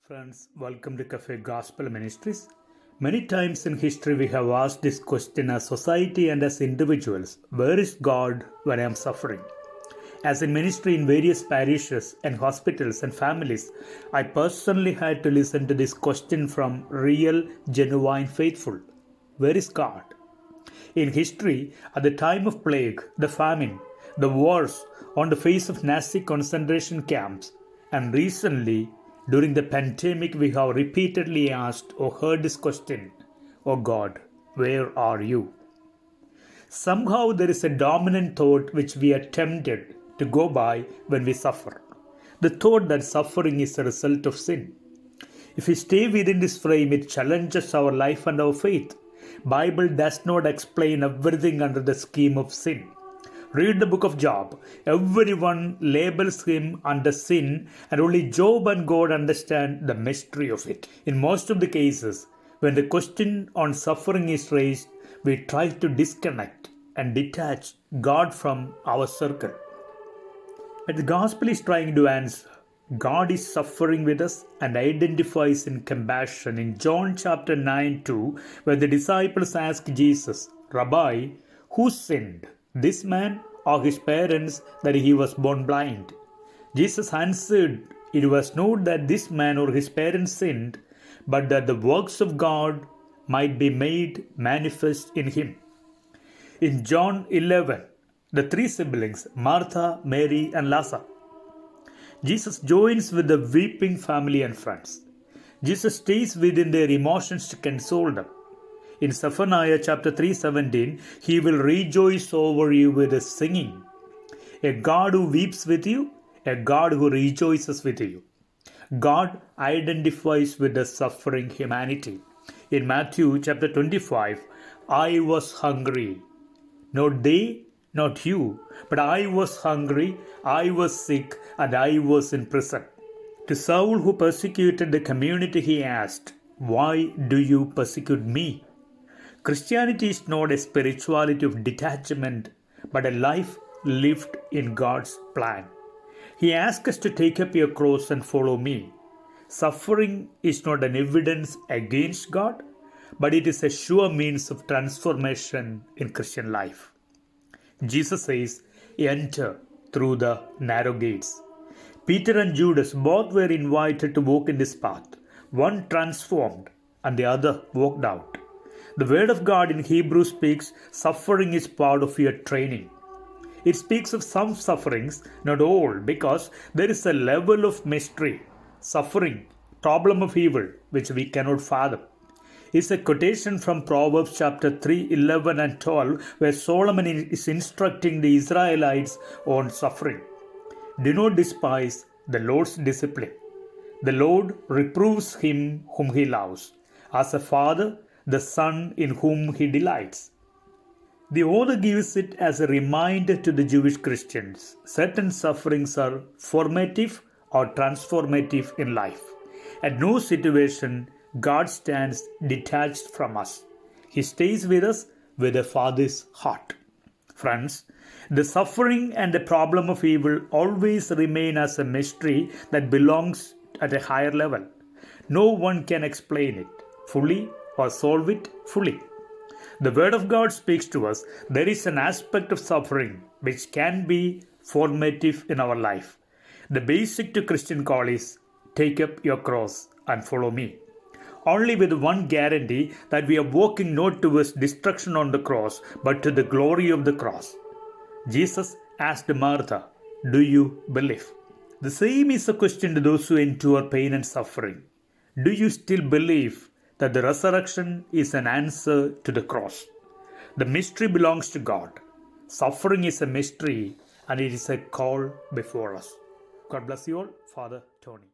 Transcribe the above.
Friends, welcome to Caffe Gospel Ministries. Many times in history we have asked this question as society and as individuals, where is God when I am suffering? As in ministry in various parishes and hospitals and families, I personally had to listen to this question from real, genuine faithful. Where is God? In history, at the time of plague, the famine, the wars on the face of Nazi concentration camps, and recently, during the pandemic, we have repeatedly asked or heard this question, "Oh God, where are you?" Somehow there is a dominant thought which we are tempted to go by when we suffer. The thought that suffering is a result of sin. If we stay within this frame, it challenges our life and our faith. Bible does not explain everything under the scheme of sin. Read the book of Job. Everyone labels him under sin, and only Job and God understand the mystery of it. In most of the cases, when the question on suffering is raised, we try to disconnect and detach God from our circle. But the gospel is trying to answer. God is suffering with us and identifies in compassion. In John chapter 9:2, where the disciples ask Jesus, "Rabbi, who sinned, this man or his parents, that he was born blind?" Jesus answered, "It was not that this man or his parents sinned, but that the works of God might be made manifest in him." In John 11, the three siblings, Martha, Mary, and Lazarus, Jesus joins with the weeping family and friends. Jesus stays within their emotions to console them. In Zephaniah chapter 3:17, he will rejoice over you with a singing. A God who weeps with you, a God who rejoices with you. God identifies with the suffering humanity. In Matthew chapter 25, "I was hungry." Not they, not you, but I was hungry, I was sick, and I was in prison. To Saul, who persecuted the community, he asked, "Why do you persecute me?" Christianity is not a spirituality of detachment, but a life lived in God's plan. He asks us to take up your cross and follow me. Suffering is not an evidence against God, but it is a sure means of transformation in Christian life. Jesus says, "Enter through the narrow gates." Peter and Judas both were invited to walk in this path. One transformed and the other walked out. The word of God in Hebrew speaks, suffering is part of your training. It speaks of some sufferings, not all, because there is a level of mystery, suffering, problem of evil, which we cannot fathom. It's a quotation from Proverbs chapter 3, 11 and 12, where Solomon is instructing the Israelites on suffering. "Do not despise the Lord's discipline. The Lord reproves him whom he loves, as a father the son in whom he delights." The author gives it as a reminder to the Jewish Christians. Certain sufferings are formative or transformative in life. At no situation God stands detached from us. He stays with us with a father's heart. Friends, the suffering and the problem of evil always remain as a mystery that belongs at a higher level. No one can explain it fully or solve it fully. The Word of God speaks to us. There is an aspect of suffering which can be formative in our life. The basic to Christian call is, "Take up your cross and follow me." Only with one guarantee, that we are walking not towards destruction on the cross, but to the glory of the cross. Jesus asked Martha, "Do you believe?" The same is a question to those who endure pain and suffering. Do you still believe that the resurrection is an answer to the cross? The mystery belongs to God. Suffering is a mystery, and it is a call before us. God bless you all. Father Tony.